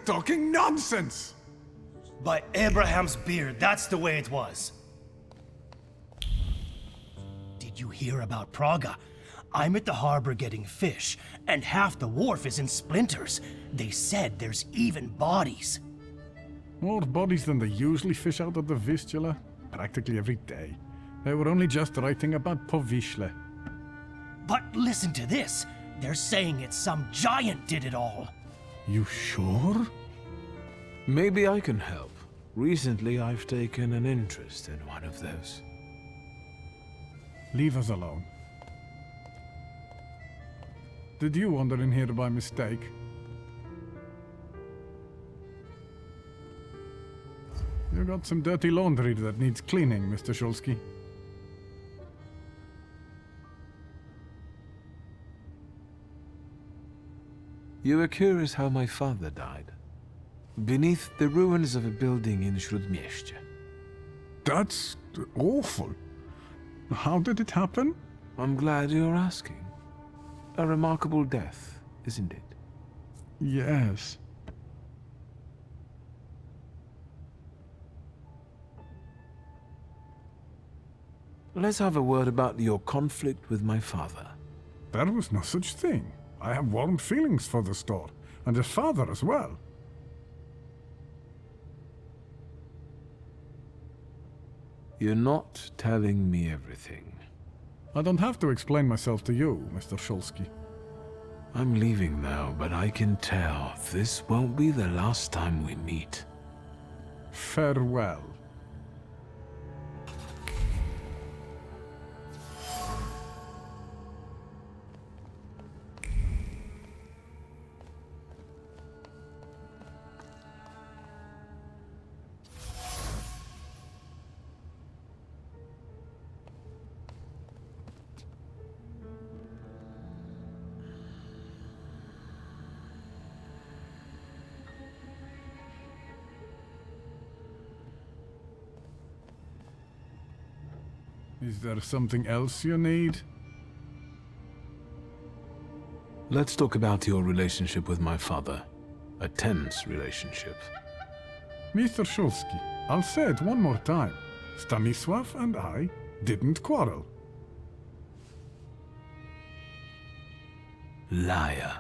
talking nonsense! By Abraham's beard, that's the way it was. Did you hear about Praga? I'm at the harbor getting fish, and half the wharf is in splinters. They said there's even bodies. More bodies than they usually fish out of the Vistula, practically every day. They were only just writing about Powiśle. But listen to this. They're saying it's some giant did it all. You sure? Maybe I can help. Recently, I've taken an interest in one of those. Leave us alone. Did you wander in here by mistake? You got some dirty laundry that needs cleaning, Mr. Szulski. You were curious how my father died. Beneath the ruins of a building in Śródmieście. That's awful. How did it happen? I'm glad you're asking. A remarkable death, isn't it? Yes. Let's have a word about your conflict with my father. There was no such thing. I have warm feelings for the store, and his father as well. You're not telling me everything. I don't have to explain myself to you, Mr. Szulski. I'm leaving now, but I can tell this won't be the last time we meet. Farewell. Is there something else you need? Let's talk about your relationship with my father. A tense relationship. Mr. Szulski, I'll say it one more time. Stanisław and I didn't quarrel. Liar.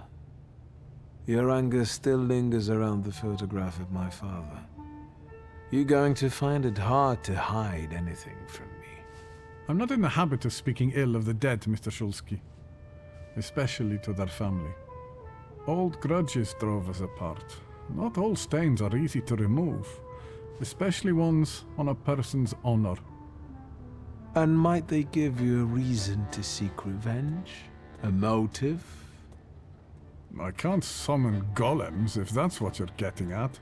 Your anger still lingers around the photograph of my father. You're going to find it hard to hide anything from me. I'm not in the habit of speaking ill of the dead, Mr. Szulski. Especially to their family. Old grudges drove us apart. Not all stains are easy to remove, especially ones on a person's honor. And might they give you a reason to seek revenge? A motive? I can't summon golems if that's what you're getting at.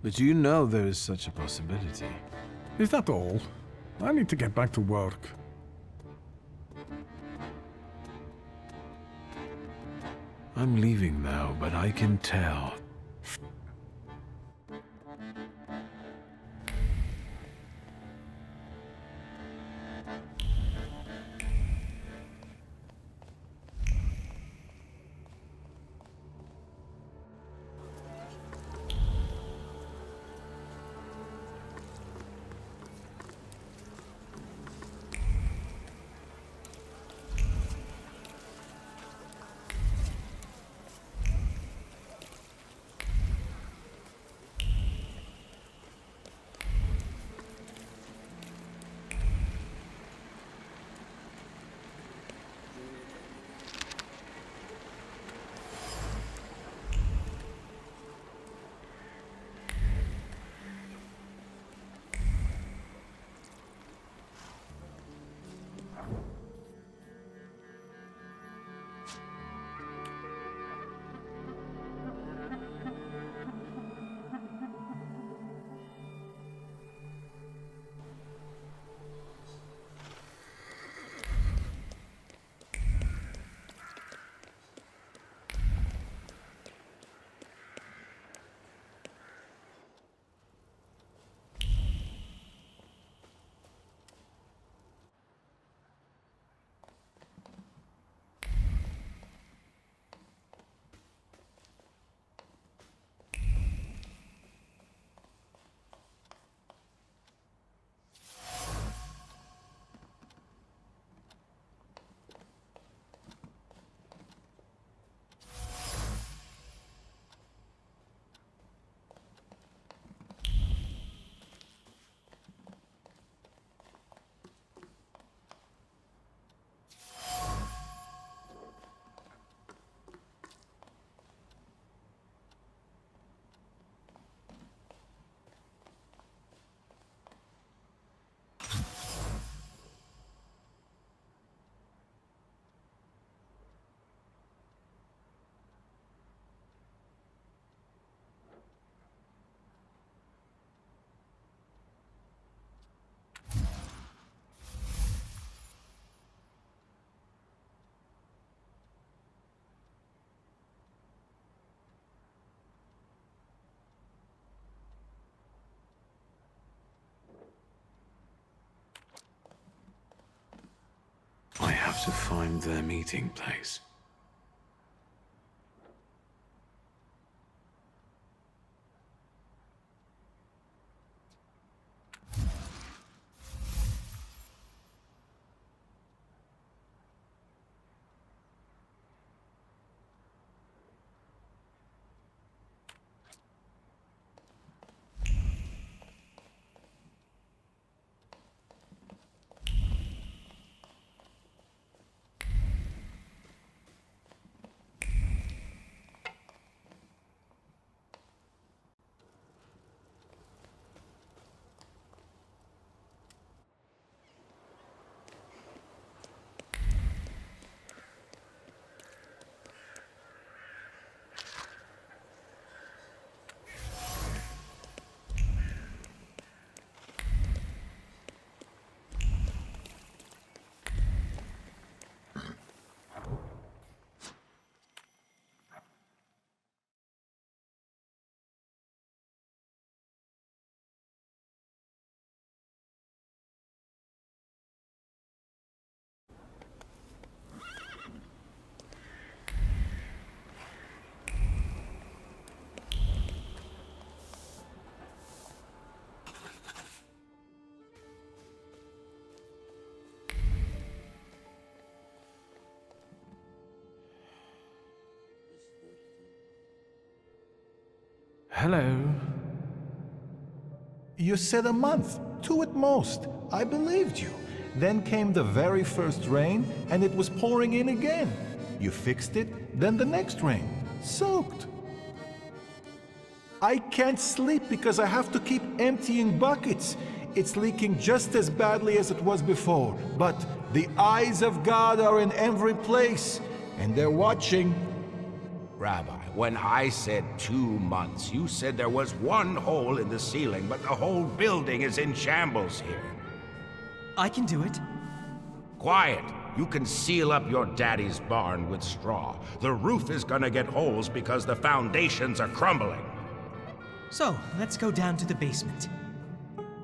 But you know there is such a possibility. Is that all? I need to get back to work. I'm leaving now, but I can tell. to find their meeting place. Hello. You said a month, 2 at most. I believed you. Then came the very first rain, and it was pouring in again. You fixed it, then the next rain. Soaked. I can't sleep because I have to keep emptying buckets. It's leaking just as badly as it was before. But the eyes of God are in every place, and they're watching. Rabbi, when I said 2 months, you said there was one hole in the ceiling, but the whole building is in shambles here. I can do it. Quiet! You can seal up your daddy's barn with straw. The roof is gonna get holes because the foundations are crumbling. So, let's go down to the basement.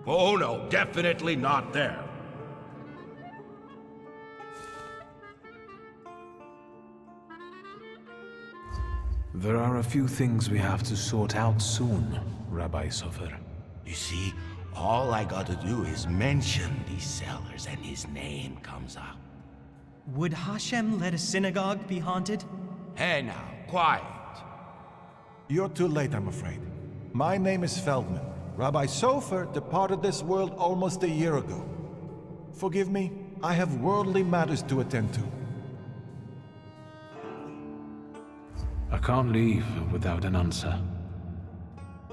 Oh no, definitely not there. There are a few things we have to sort out soon, Rabbi Sofer. You see, all I gotta do is mention these cellars and his name comes up. Would Hashem let a synagogue be haunted? Hey now, quiet. You're too late, I'm afraid. My name is Feldman. Rabbi Sofer departed this world almost a year ago. Forgive me, I have worldly matters to attend to. I can't leave without an answer.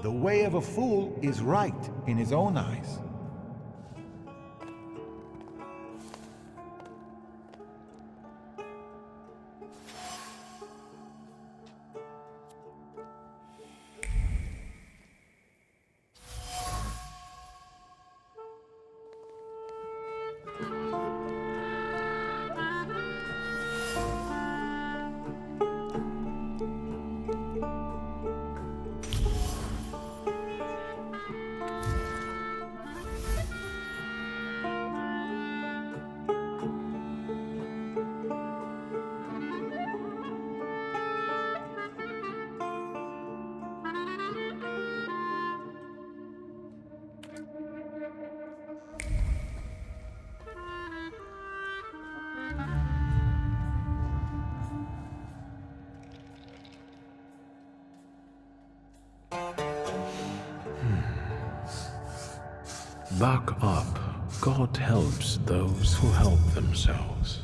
The way of a fool is right in his own eyes. Back up. God helps those who help themselves.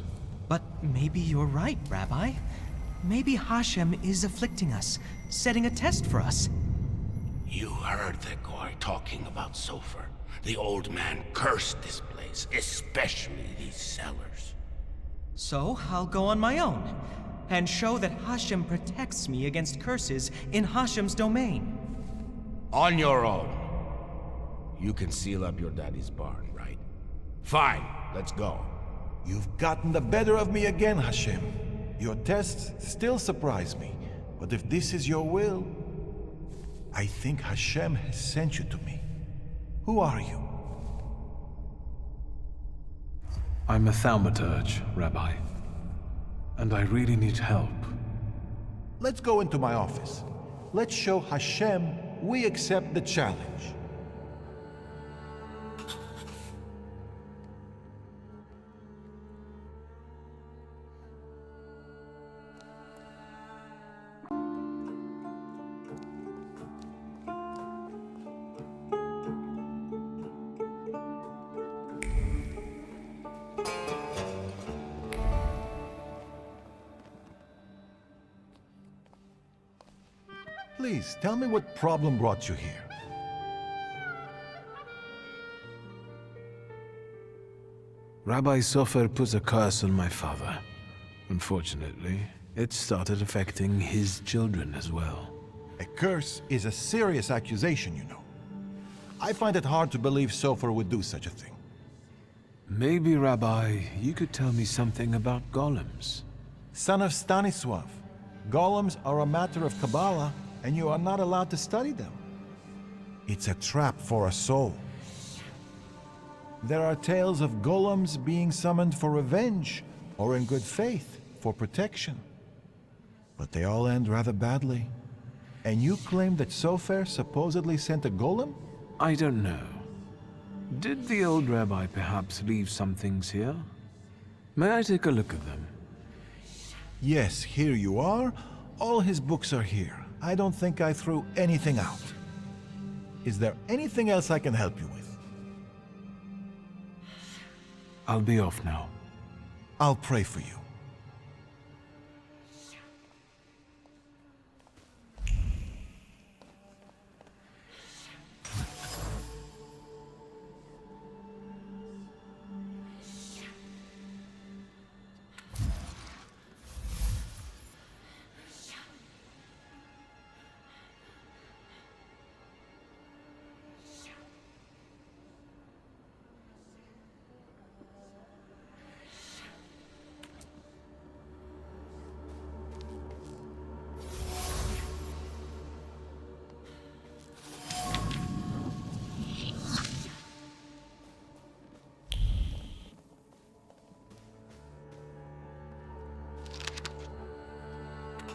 But maybe you're right, Rabbi. Maybe Hashem is afflicting us, setting a test for us. You heard the guy talking about Sofer. The old man cursed this place, especially these cellars. So I'll go on my own, and show that Hashem protects me against curses in Hashem's domain. On your own. You can seal up your daddy's barn, right? Fine, let's go. You've gotten the better of me again, Hashem. Your tests still surprise me, but if this is your will, I think Hashem has sent you to me. Who are you? I'm a Thaumaturge, Rabbi. and I really need help. Let's go into my office. Let's show Hashem we accept the challenge. Please, tell me what problem brought you here. Rabbi Sofer put a curse on my father. Unfortunately, it started affecting his children as well. A curse is a serious accusation, you know. I find it hard to believe Sofer would do such a thing. Maybe, Rabbi, you could tell me something about golems. Son of Stanisław, golems are a matter of Kabbalah, and you are not allowed to study them. It's a trap for a soul. There are tales of golems being summoned for revenge, or in good faith, for protection. But they all end rather badly. And you claim that Sofer supposedly sent a golem? I don't know. Did the old rabbi perhaps leave some things here? May I take a look at them? Yes, here you are. All his books are here. I don't think I threw anything out. Is there anything else I can help you with? I'll be off now. I'll pray for you.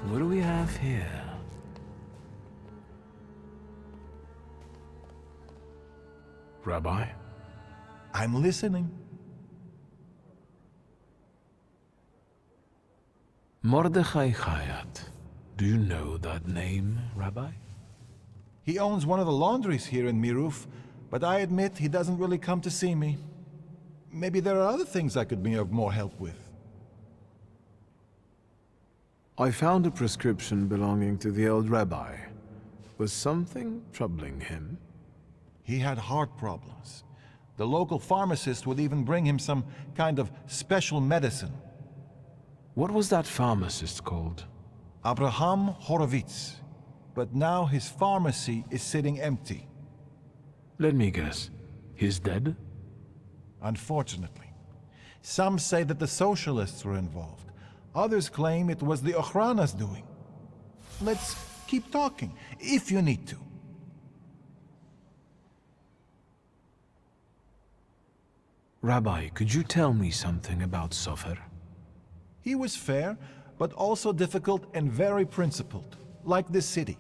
What do we have here? Rabbi? I'm listening. Mordechai Chayat. Do you know that name, Rabbi? He owns one of the laundries here in Miruf, but I admit he doesn't really come to see me. Maybe there are other things I could be of more help with. I found a prescription belonging to the old rabbi. Was something troubling him? He had heart problems. The local pharmacist would even bring him some kind of special medicine. What was that pharmacist called? Abraham Horowitz. But now his pharmacy is sitting empty. Let me guess. He's dead? Unfortunately. Some say that the socialists were involved. Others claim it was the Ochrana's doing. Let's keep talking, if you need to. Rabbi, could you tell me something about Sofer? He was fair, but also difficult and very principled, like this city.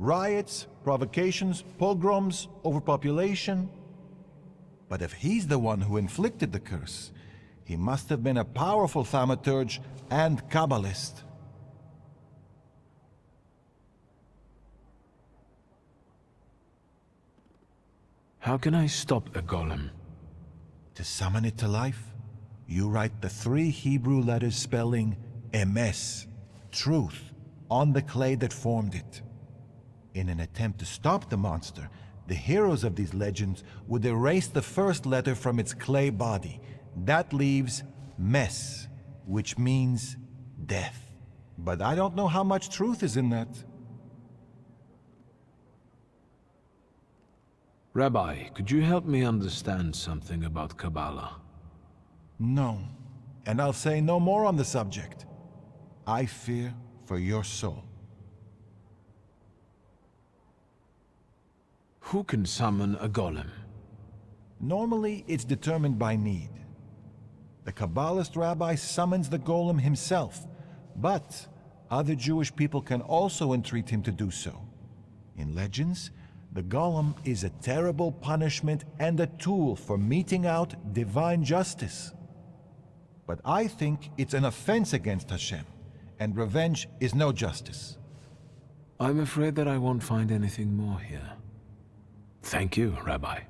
Riots, provocations, pogroms, overpopulation. But if he's the one who inflicted the curse, he must have been a powerful Thaumaturge and Kabbalist. How can I stop a golem? To summon it to life, you write the 3 Hebrew letters spelling Emes, truth, on the clay that formed it. In an attempt to stop the monster, the heroes of these legends would erase the first letter from its clay body. That leaves Mes, which means death. But I don't know how much truth is in that. Rabbi, could you help me understand something about Kabbalah? No, and I'll say no more on the subject. I fear for your soul. Who can summon a golem? Normally, it's determined by need. The Kabbalist rabbi summons the golem himself, but other Jewish people can also entreat him to do so. In legends, the golem is a terrible punishment and a tool for meting out divine justice. But I think it's an offense against Hashem, and revenge is no justice. I'm afraid that I won't find anything more here. Thank you, Rabbi.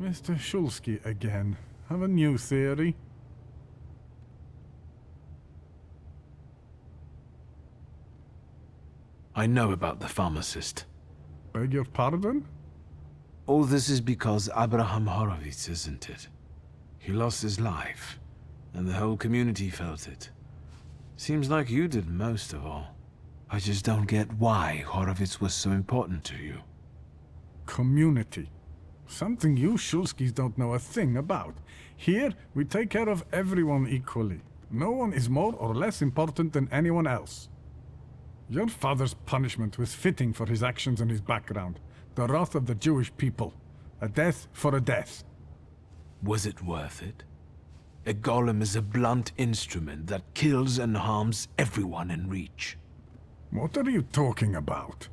Mr. Szulski again. Have a new theory? I know about the pharmacist. Beg your pardon? All this is because Abraham Horowitz, isn't it? He lost his life, and the whole community felt it. Seems like you did most of all. I just don't get why Horowitz was so important to you. Community. Something you Szulskis don't know a thing about. Here, we take care of everyone equally. No one is more or less important than anyone else. Your father's punishment was fitting for his actions and his background. The wrath of the Jewish people. A death for a death. Was it worth it? A golem is a blunt instrument that kills and harms everyone in reach. What are you talking about?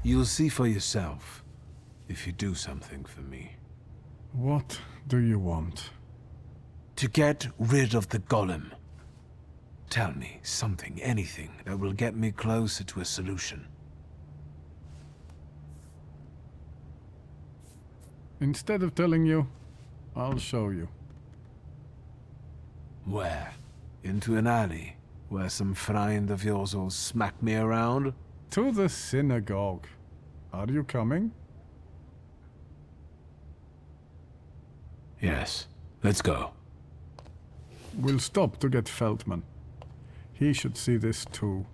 You'll see for yourself, if you do something for me. What do you want? To get rid of the golem. Tell me something, anything, that will get me closer to a solution. Instead of telling you, I'll show you. Where? Into an alley, where some friend of yours will smack me around? To the synagogue. Are you coming? Yes. Let's go. We'll stop to get Feldman. He should see this too.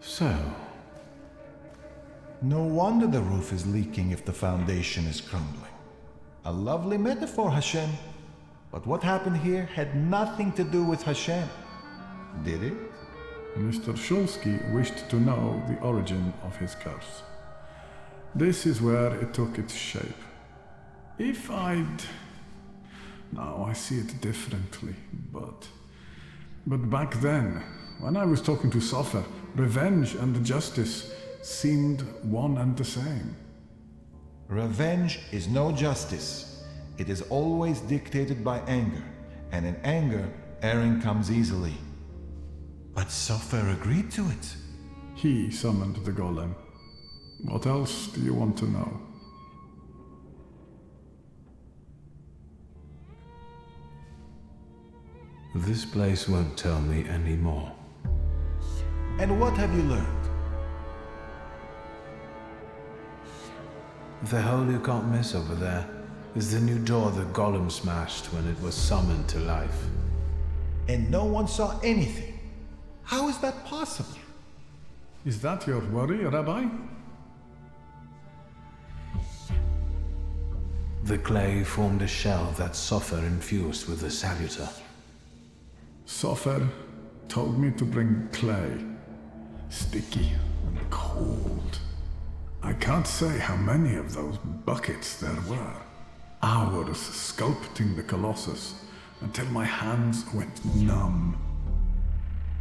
So, No wonder the roof is leaking if the foundation is crumbling. A lovely metaphor, Hashem. But what happened here had nothing to do with Hashem. Did it? Mr. Szulski wished to know the origin of his curse. This is where it took its shape. If I'd... Now I see it differently, but back then, when I was talking to Sofer, revenge and justice seemed one and the same. Revenge is no justice. It is always dictated by anger, and in anger, erring comes easily. But Sofer agreed to it. He summoned the golem. What else do you want to know? this place won't tell me any more. And what have you learned? The hole you can't miss over there is the new door the golem smashed when it was summoned to life. And no one saw anything. How is that possible? Is that your worry, Rabbi? The clay formed a shell that Sofer infused with the saluter. Sofer told me to bring clay. Sticky and cold. I can't say how many of those buckets there were. Hours sculpting the Colossus until my hands went numb.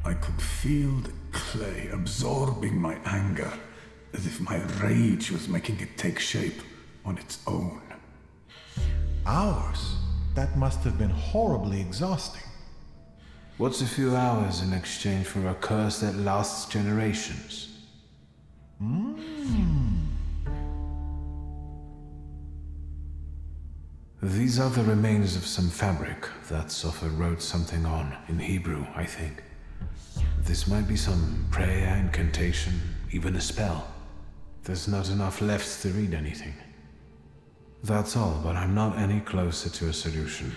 I could feel the clay absorbing my anger, as if my rage was making it take shape on its own. Hours? That must have been horribly exhausting. What's a few hours in exchange for a curse that lasts generations? These are the remains of some fabric that Sofer wrote something on, in Hebrew, I think. This might be some prayer, incantation, even a spell. There's not enough left to read anything. That's all, but I'm not any closer to a solution.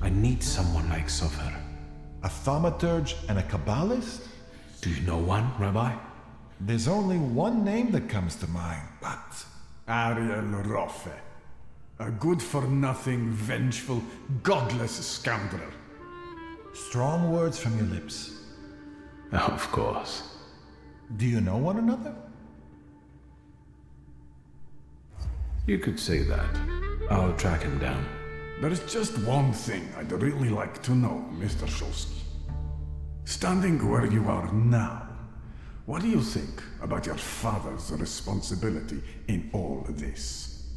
I need someone like Sofer. A Thaumaturge and a Kabbalist? Do you know one, Rabbi? There's only one name that comes to mind, but... Ariel Roffe. A good-for-nothing, vengeful, godless scoundrel. Strong words from your lips. Of course. Do you know one another? You could say that. I'll track him down. There's just one thing I'd really like to know, Mr. Szulski. Standing where you are now, what do you think about your father's responsibility in all this?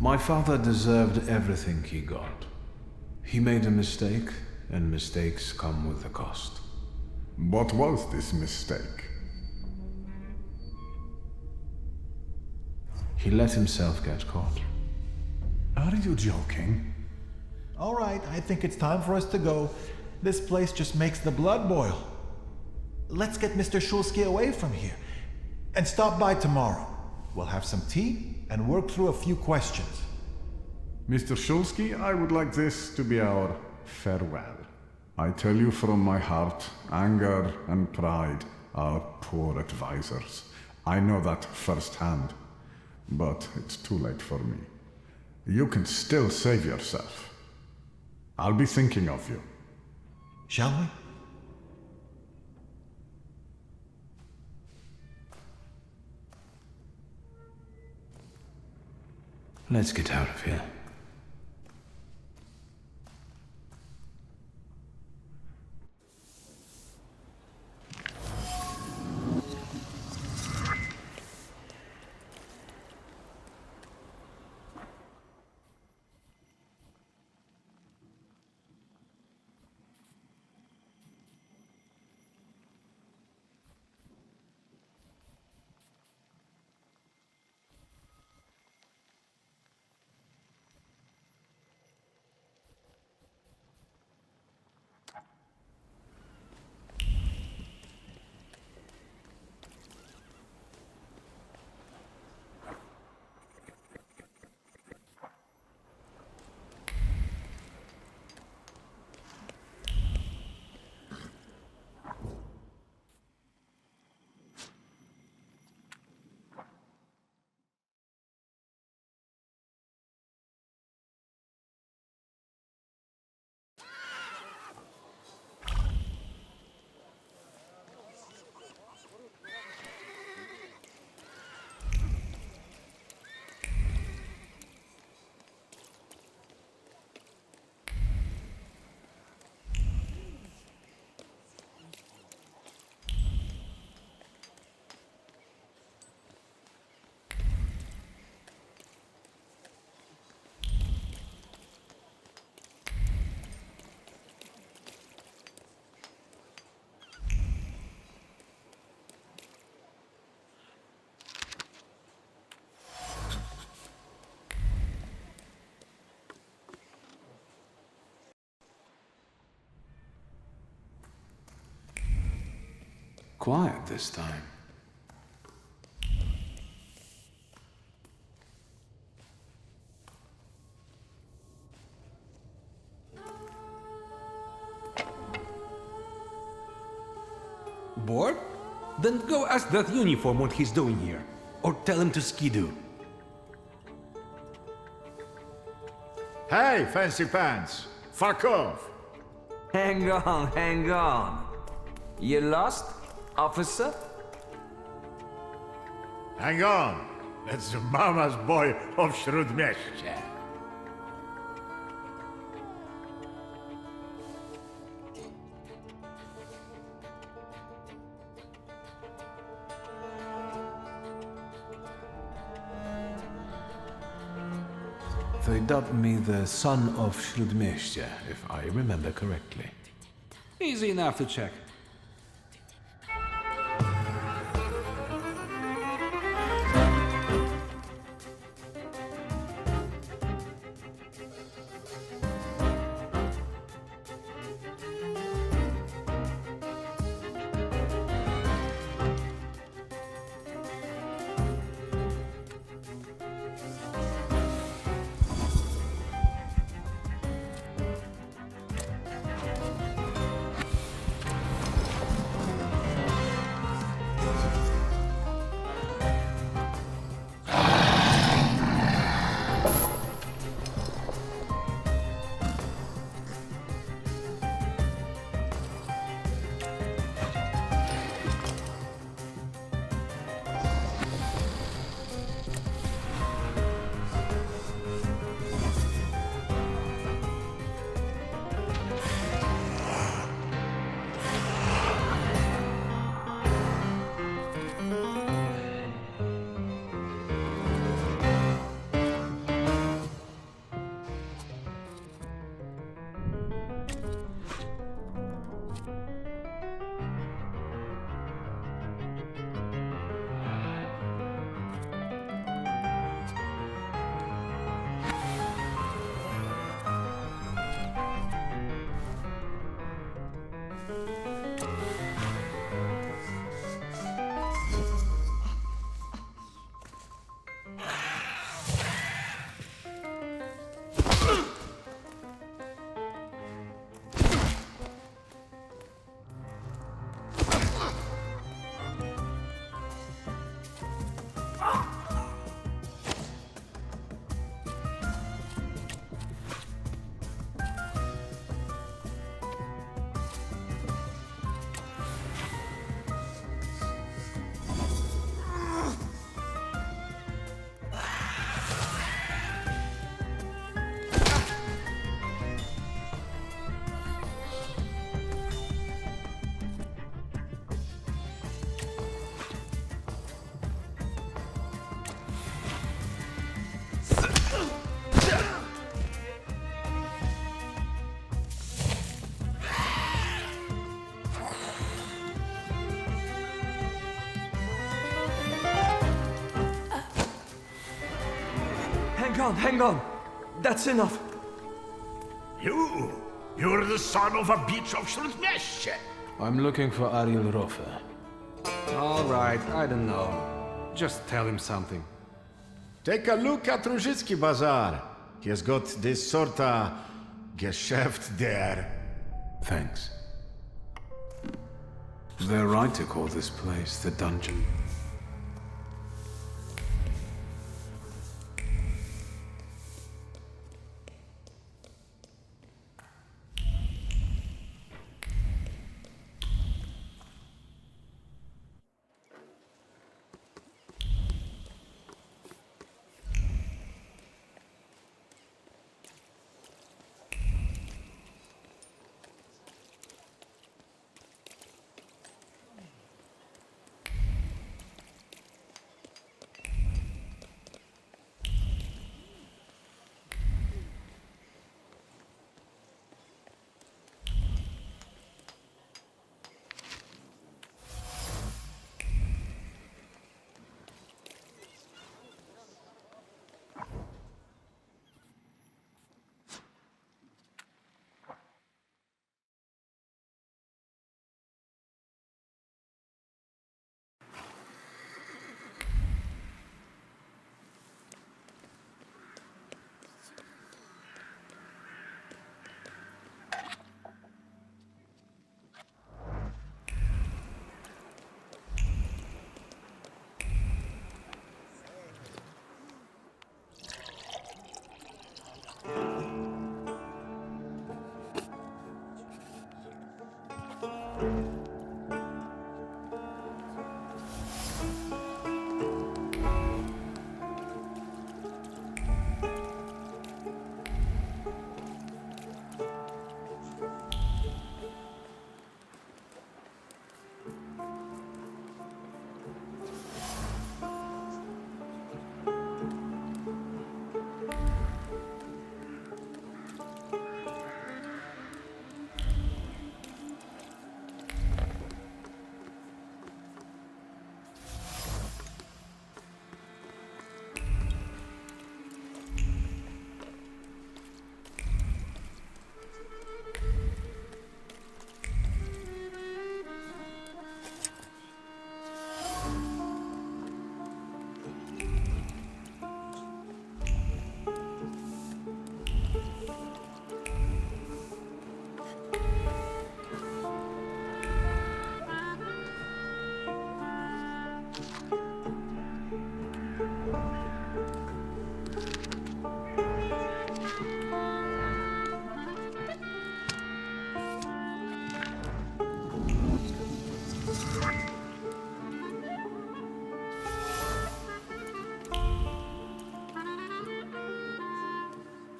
My father deserved everything he got. He made a mistake, and mistakes come with a cost. What was this mistake? He let himself get caught. Are you joking? All right, I think it's time for us to go. This place just makes the blood boil. Let's get Mr. Szulski away from here. And stop by tomorrow. We'll have some tea and work through a few questions. Mr. Szulski, I would like this to be our farewell. I tell you from my heart, anger and pride are poor advisors. I know that firsthand, but it's too late for me. You can still save yourself. I'll be thinking of you. Shall we? Let's get out of here. Quiet this time. Bored? Then go ask that uniform what he's doing here. Or tell him to skidoo. Hey, fancy pants! Fuck off! Hang on, hang on. You lost, officer? Hang on! That's the mama's boy of Śródmieście. They dubbed me the son of Śródmieście, if I remember correctly. Easy enough to check. hang on. That's enough. You're the son of a bitch of Śródmieście. I'm looking for Ariel Rofe. All right, I don't know. Just tell him something. Take a look at Różycki Bazaar. He has got this sorta Geschäft there. Thanks. They're right to call this place the dungeon.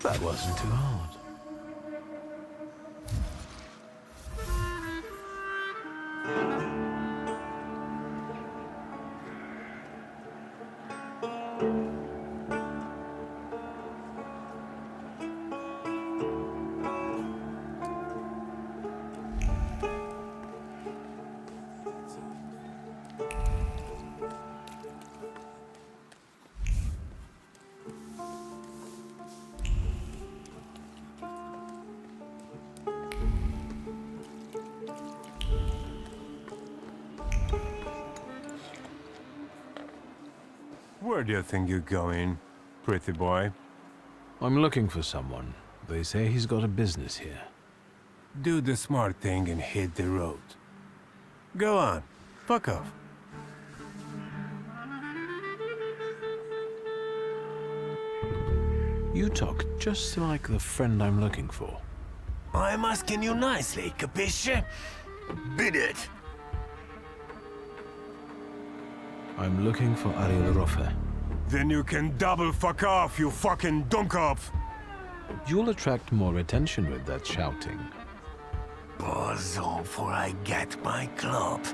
That wasn't too hard. Where do you think you're going, pretty boy? I'm looking for someone. They say he's got a business here. Do the smart thing and hit the road. Go on. Fuck off. You talk just like the friend I'm looking for. I'm asking you nicely, capisce? Beat it. I'm looking for Ariel Rofe. Then you can double fuck off, you fucking dummkopf! You'll attract more attention with that shouting. Buzz on before I get my club.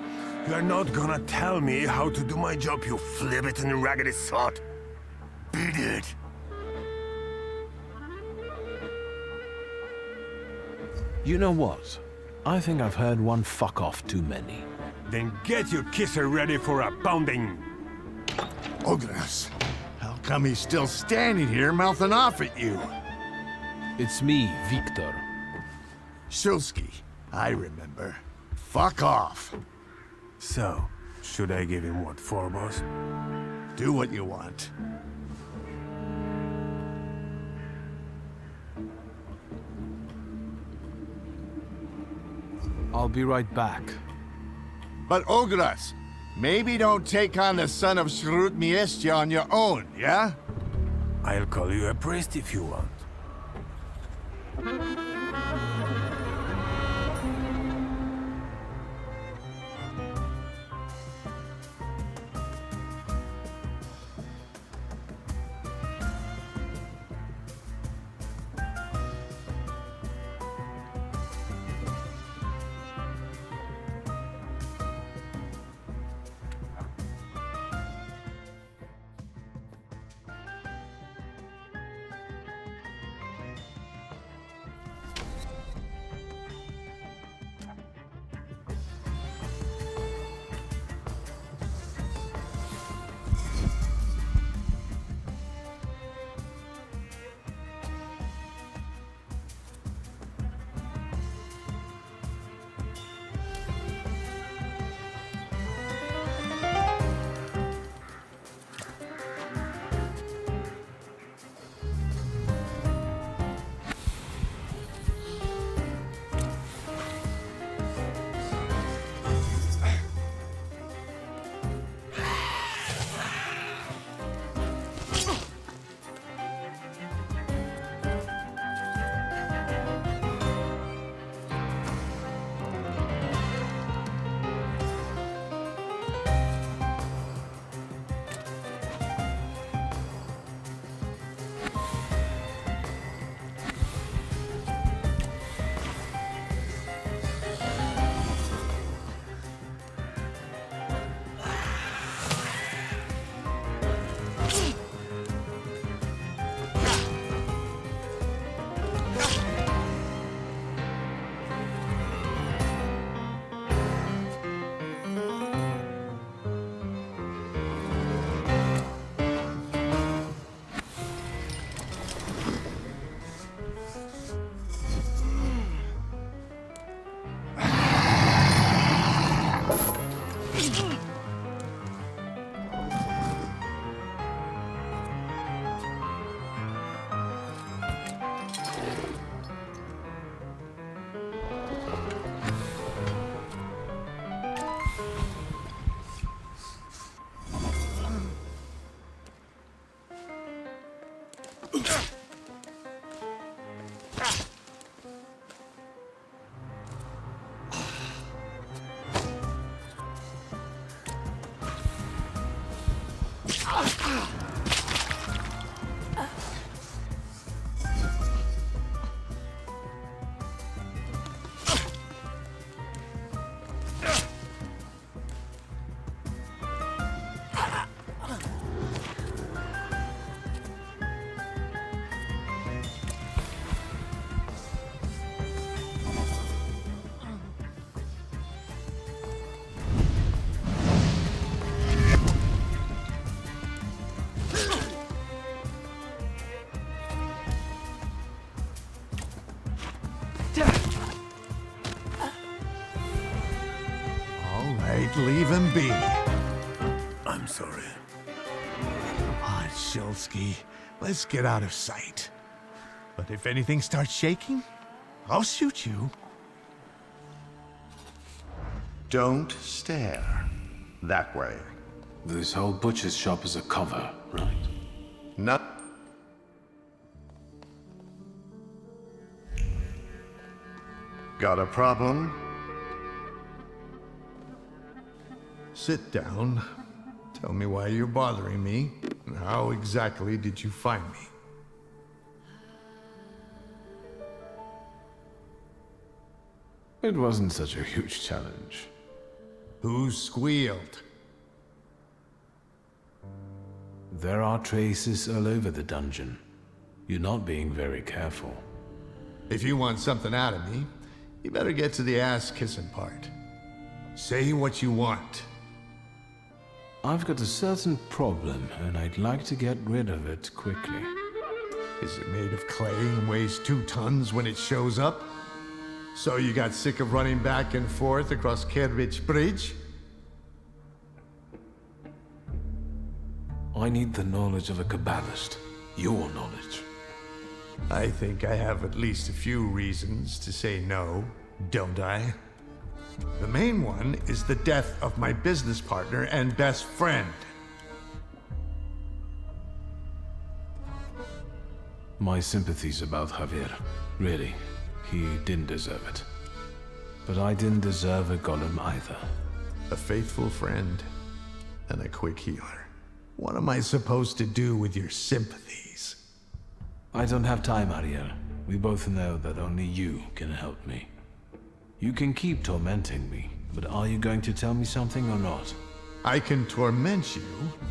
You're not gonna tell me how to do my job, you flibbit and raggedy sot. Beat it. You know what? I think I've heard one fuck off too many. Then get your kisser ready for a pounding. Ogres, how come he's still standing here mouthing off at you? It's me, Wiktor. Szulski, I remember. Fuck off. So, should I give him what for, boss? Do what you want. I'll be right back. But Ogras, maybe don't take on the son of Shrut Miestia on your own, yeah? I'll call you a priest if you want. Leave him be. I'm sorry. Come on, Szulski. Let's get out of sight. But if anything starts shaking, I'll shoot you. Don't stare. That way. This whole butcher's shop is a cover, right? Not... Got a problem? Sit down. Tell me why you're bothering me, and how exactly did you find me? It wasn't such a huge challenge. Who squealed? There are traces all over the dungeon. You're not being very careful. If you want something out of me, you better get to the ass-kissing part. Say what you want. I've got a certain problem, and I'd like to get rid of it quickly. Is it made of clay and weighs 2 tons when it shows up? So you got sick of running back and forth across Kerridge Bridge? I need the knowledge of a Kabbalist. Your knowledge. I think I have at least a few reasons to say no, don't I? The main one is the death of my business partner and best friend. My sympathies about Javier. Really, he didn't deserve it. But I didn't deserve a golem either. A faithful friend and a quick healer. What am I supposed to do with your sympathies? I don't have time, Ariel. We both know that only you can help me. You can keep tormenting me, but are you going to tell me something or not? I can torment you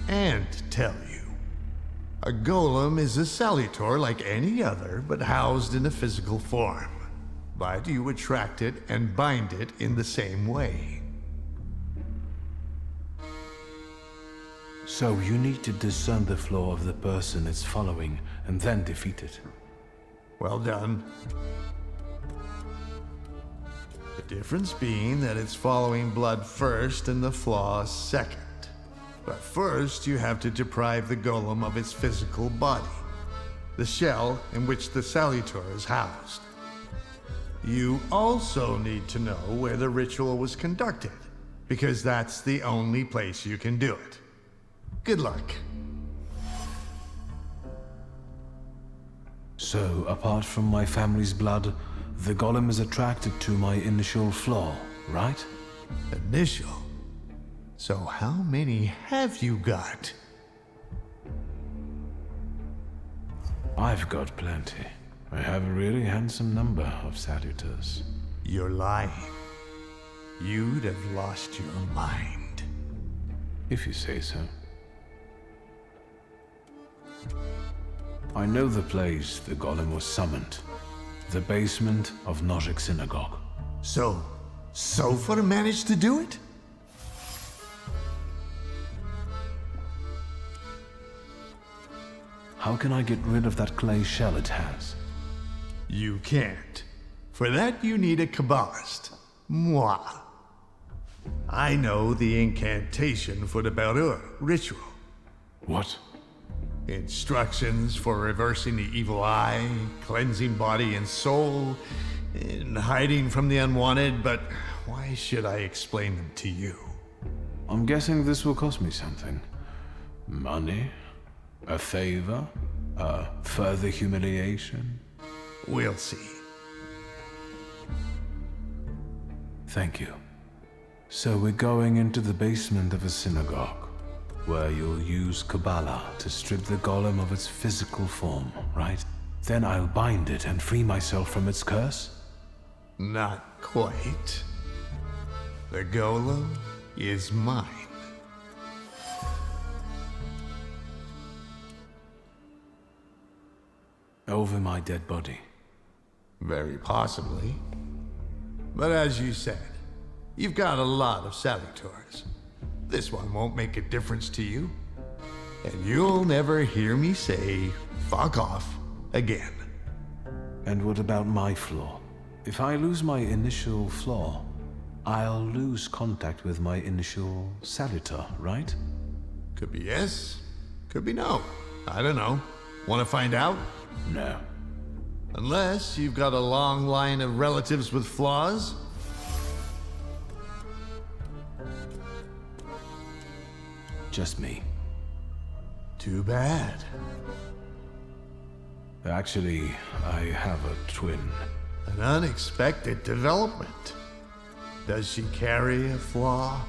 and tell you. A golem is a Salutor like any other, but housed in a physical form. But you attract it and bind it in the same way. So you need to discern the flaw of the person it's following and then defeat it. Well done. The difference being that it's following blood first and the flaw second. But first you have to deprive the golem of its physical body, the shell in which the Salutor is housed. You also need to know where the ritual was conducted, because that's the only place you can do it. Good luck. So, apart from my family's blood, the golem is attracted to my initial flaw, right? Initial? So how many have you got? I've got plenty. I have a really handsome number of salutors. You're lying. You'd have lost your mind. If you say so. I know the place the golem was summoned. The basement of Nozick Synagogue. So, Sofer managed to do it? How can I get rid of that clay shell it has? You can't. For that you need a Kabbalist. Moi. I know the incantation for the Berur ritual. What? Instructions for reversing the evil eye, cleansing body and soul, and hiding from the unwanted, but why should I explain them to you? I'm guessing this will cost me something. Money? A favor? A further humiliation? We'll see. Thank you. So we're going into the basement of a synagogue, where you'll use Kabbalah to strip the golem of its physical form, right? Then I'll bind it and free myself from its curse? Not quite. The golem is mine. Over my dead body. Very possibly. But as you said, you've got a lot of Salutors. This one won't make a difference to you. And you'll never hear me say, fuck off, again. And what about my flaw? If I lose my initial flaw, I'll lose contact with my initial Salutor, right? Could be yes, could be no. I don't know. Want to find out? No. Unless you've got a long line of relatives with flaws? Just me. Too bad. Actually, I have a twin. An unexpected development. Does she carry a flaw?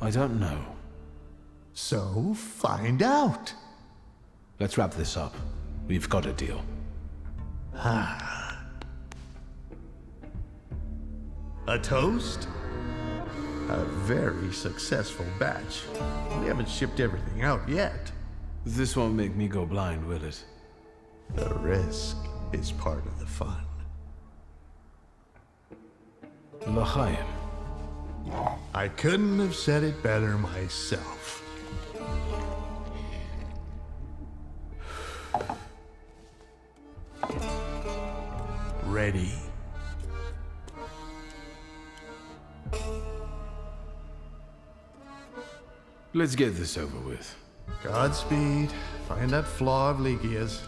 I don't know. So find out. Let's wrap this up. We've got a deal. A toast? A very successful batch. We haven't shipped everything out yet. This won't make me go blind, will it? The risk is part of the fun. L'chaim. I couldn't have said it better myself. Ready. Let's get this over with. Godspeed. Find that flaw of Lygia's.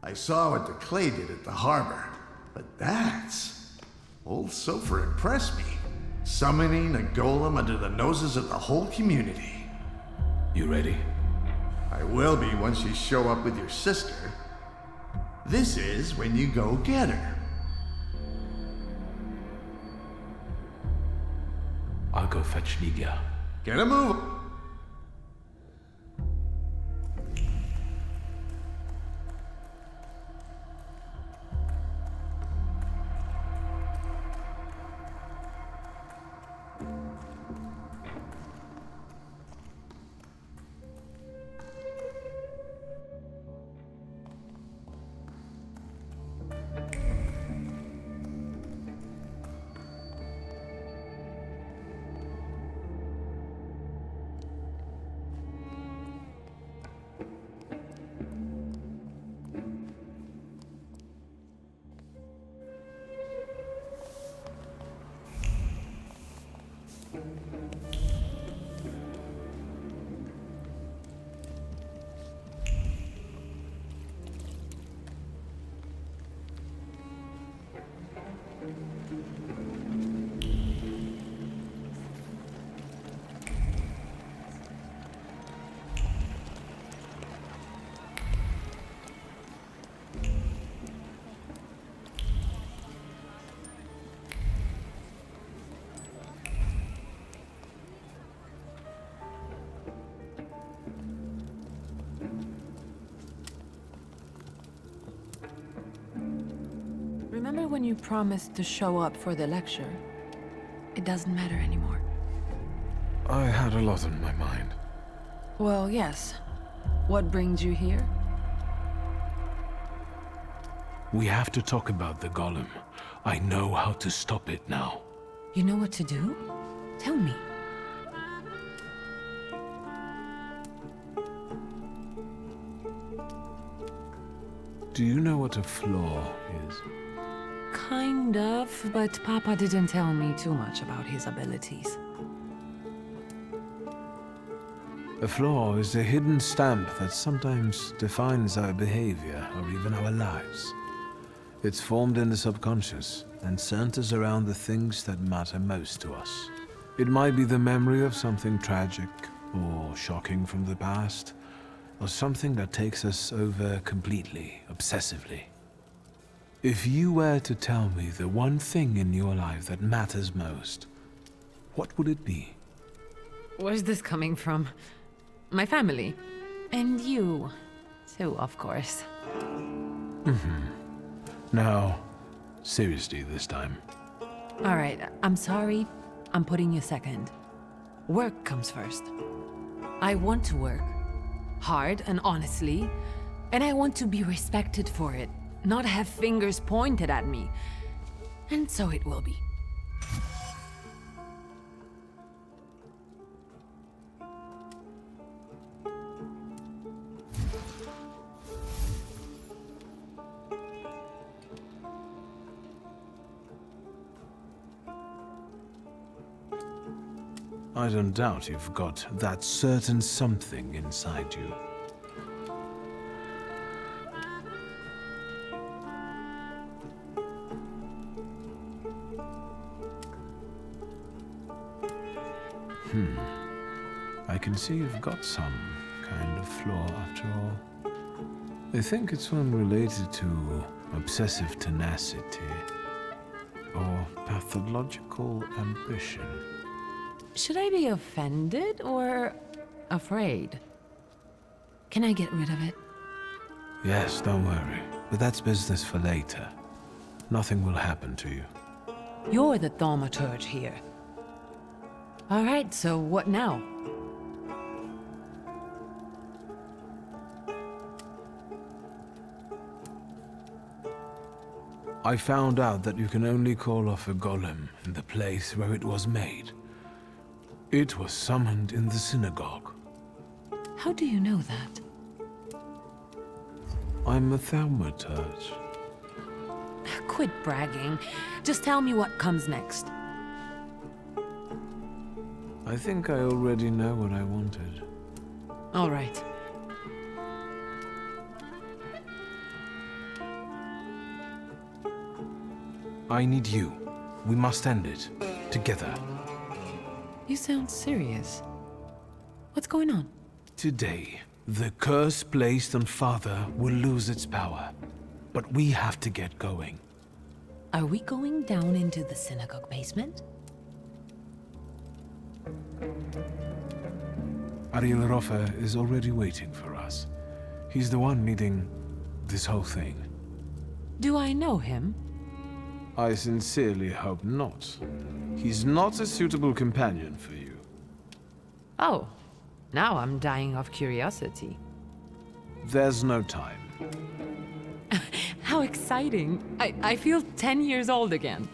I saw what the clay did at the harbor, but that's... Old Sofer impressed me. Summoning a golem under the noses of the whole community. You ready? I will be once you show up with your sister. This is when you go get her. I'll go fetch Lygia. Get a move. Remember when you promised to show up for the lecture? It doesn't matter anymore. I had a lot on my mind. Well, yes. What brings you here? We have to talk about the golem. I know how to stop it now. You know what to do? Tell me. Do you know what a flaw is? Kind of, but Papa didn't tell me too much about his abilities. A flaw is a hidden stamp that sometimes defines our behavior or even our lives. It's formed in the subconscious and centers around the things that matter most to us. It might be the memory of something tragic or shocking from the past, or something that takes us over completely, obsessively. If you were to tell me the one thing in your life that matters most, what would it be? Where's this coming from? My family. And you, too, of course. Now, seriously this time. All right, I'm sorry. I'm putting you second. Work comes first. I want to work. Hard and honestly. And I want to be respected for it. Not have fingers pointed at me. And so it will be. I don't doubt you've got that certain something inside you. I can see you've got some kind of flaw after all. I think it's one related to obsessive tenacity or pathological ambition. Should I be offended or afraid? Can I get rid of it? Yes, don't worry. but that's business for later. Nothing will happen to you. You're the Thaumaturge here. All right, so what now? I found out that you can only call off a golem in the place where it was made. It was summoned in the synagogue. How do you know that? I'm a Thaumaturge. Quit bragging. Just tell me what comes next. I think I already know what I wanted. All right. I need you. We must end it. Together. You sound serious. What's going on? Today, the curse placed on Father will lose its power. But we have to get going. Are we going down into the synagogue basement? Ariel Rofa is already waiting for us. He's the one leading this whole thing. Do I know him? I sincerely hope not. He's not a suitable companion for you. Oh, now I'm dying of curiosity. There's no time. How exciting! I feel 10 years old again.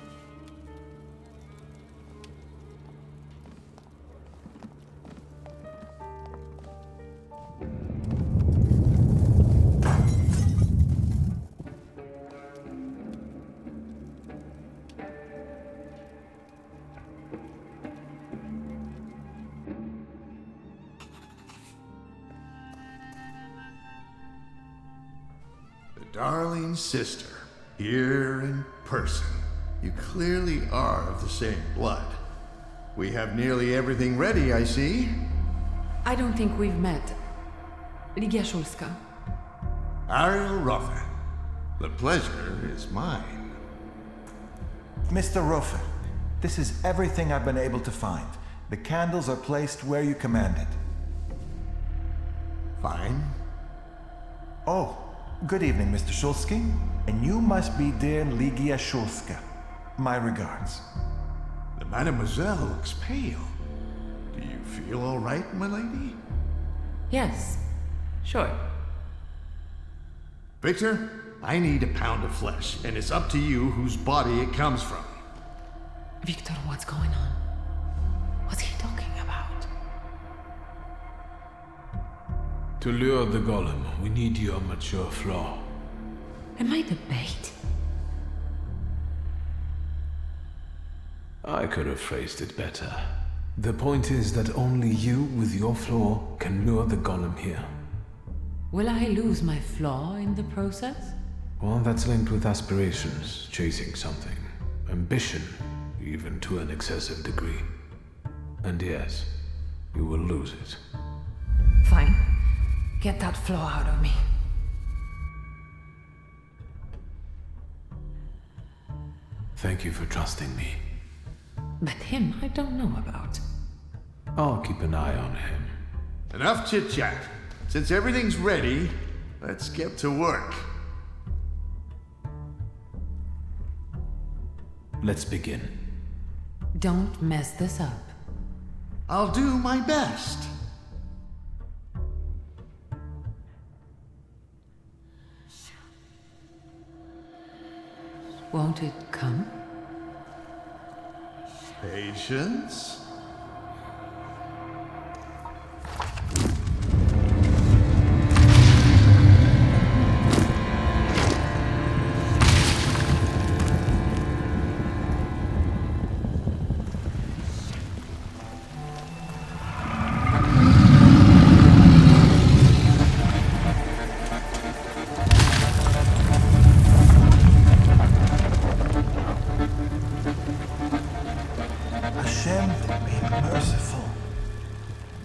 Darling sister, here in person. You clearly are of the same blood. We have nearly everything ready, I see. I don't think we've met. Wiktor Szulski. Ariel Rofa. The pleasure is mine. Mr. Rofa, this is everything I've been able to find. The candles are placed where you commanded. Fine. Oh, good evening, Mr. Szulski. And you must be dear Ligia Szulska. My regards. The mademoiselle looks pale. Do you feel all right, my lady? Yes, sure. Victor, I need a pound of flesh, and it's up to you whose body it comes from. Wiktor, what's going on? What's he talking about? To lure the golem, we need your mature flaw. Am I the bait? I could have phrased it better. The point is that only you with your flaw can lure the golem here. Will I lose my flaw in the process? One that's linked with aspirations, chasing something. Ambition, even to an excessive degree. And yes, you will lose it. Fine. Get that flaw out of me. Thank you for trusting me. But him, I don't know about. I'll keep an eye on him. Enough chit-chat. Since everything's ready, let's get to work. Let's begin. Don't mess this up. I'll do my best. Won't it come? Patience.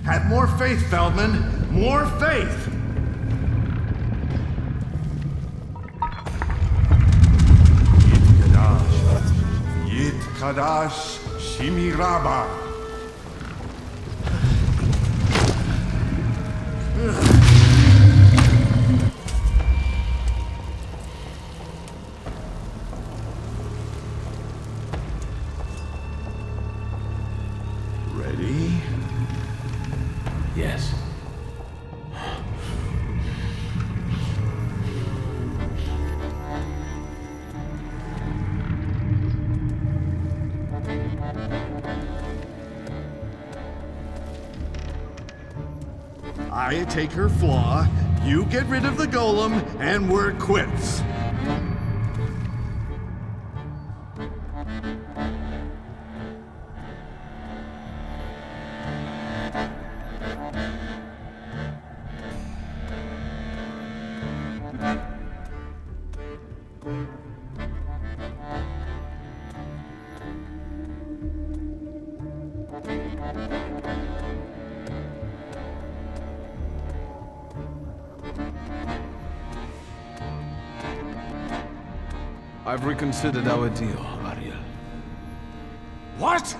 Have more faith, Feldman. More faith! Yit Kadash Shimiraba. I take her flaw, you get rid of the golem, and we're quits. I've reconsidered our deal, Ariel. What?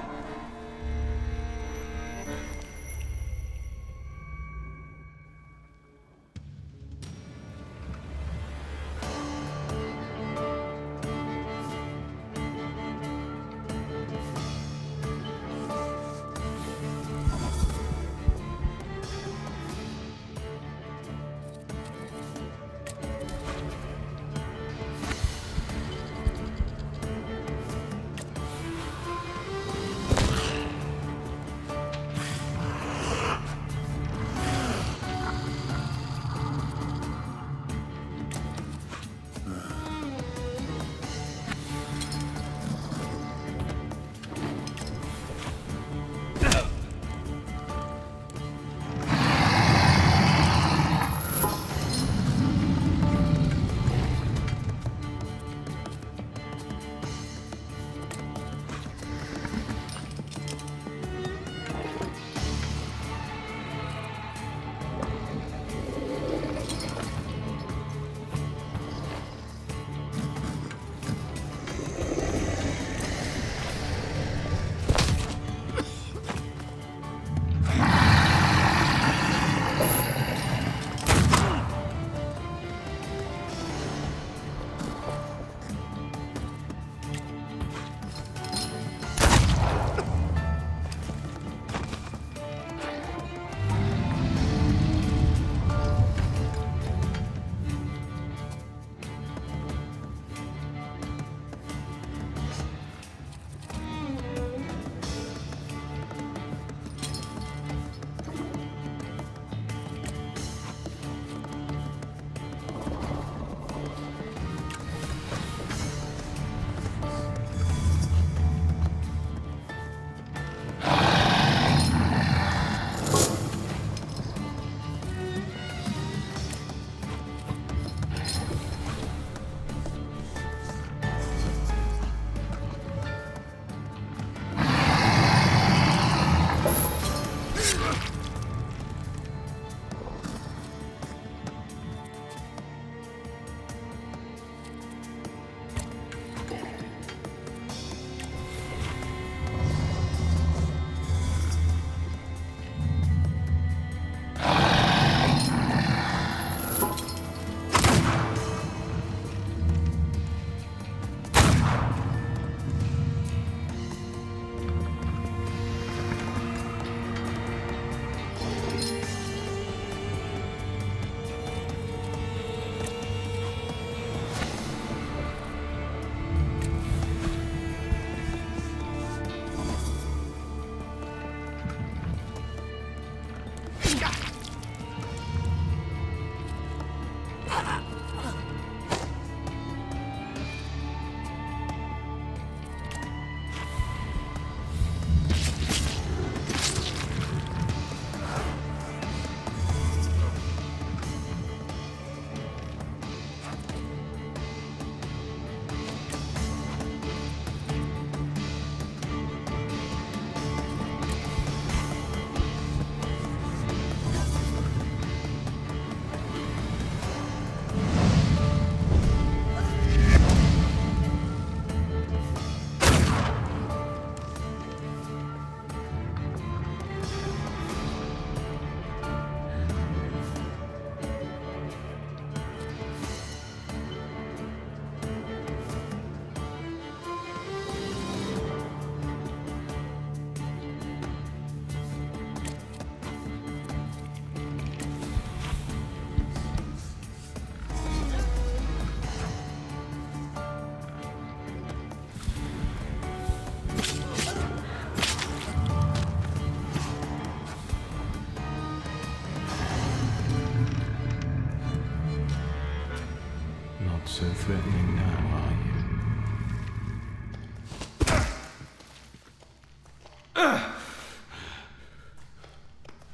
threatening now, are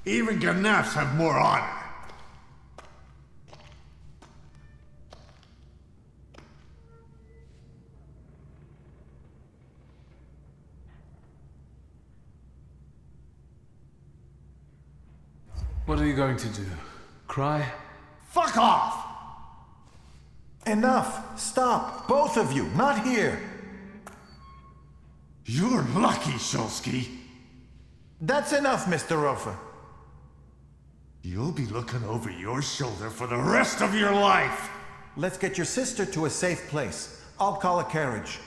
you? Even Ganefs have more honor. What are you going to do? Cry? Fuck off! Enough! Stop! Both of you! Not here! You're lucky, Szulski. That's enough, Mr. Rofa. You'll be looking over your shoulder for the rest of your life! Let's get your sister to a safe place. I'll call a carriage.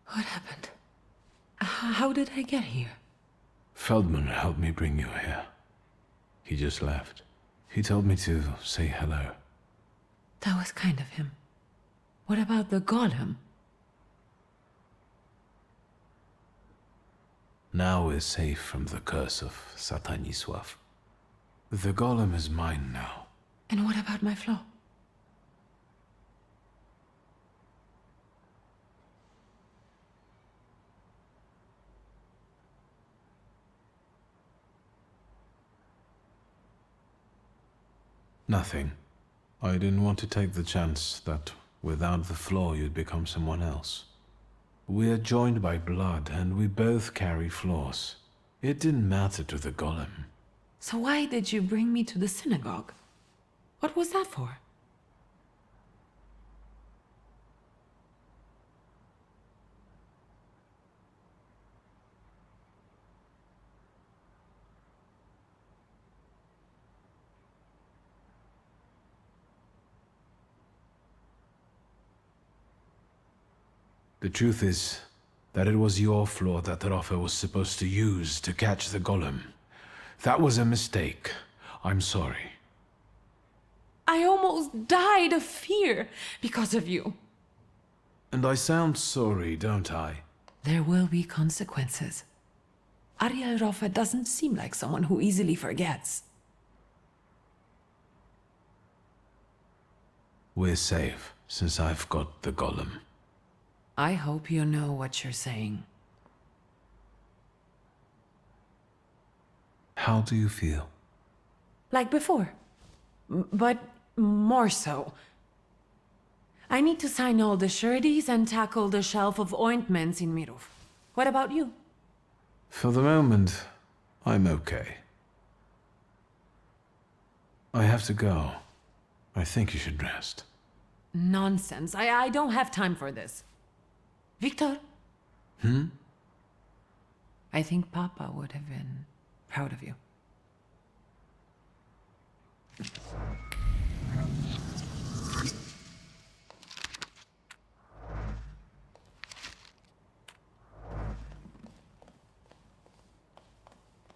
What happened? How did I get here? Feldman helped me bring you here. He just left. He told me to say hello. That was kind of him. What about the golem? Now we're safe from the curse of Satanisław. The golem is mine now. And what about my flaw? Nothing. I didn't want to take the chance that without the flaw you'd become someone else. We're joined by blood, and we both carry flaws. It didn't matter to the golem. So why did you bring me to the synagogue? What was that for? The truth is that it was your flaw that Rafa was supposed to use to catch the golem. That was a mistake. I'm sorry. I almost died of fear because of you. And I sound sorry, don't I? There will be consequences. Ariel Rafa doesn't seem like someone who easily forgets. We're safe, since I've got the golem. I hope you know what you're saying. How do you feel? Like before. But more so. I need to sign all the sureties and tackle the shelf of ointments in Mirov. What about you? For the moment, I'm okay. I have to go. I think you should rest. Nonsense. I don't have time for this. Wiktor? I think Papa would have been proud of you.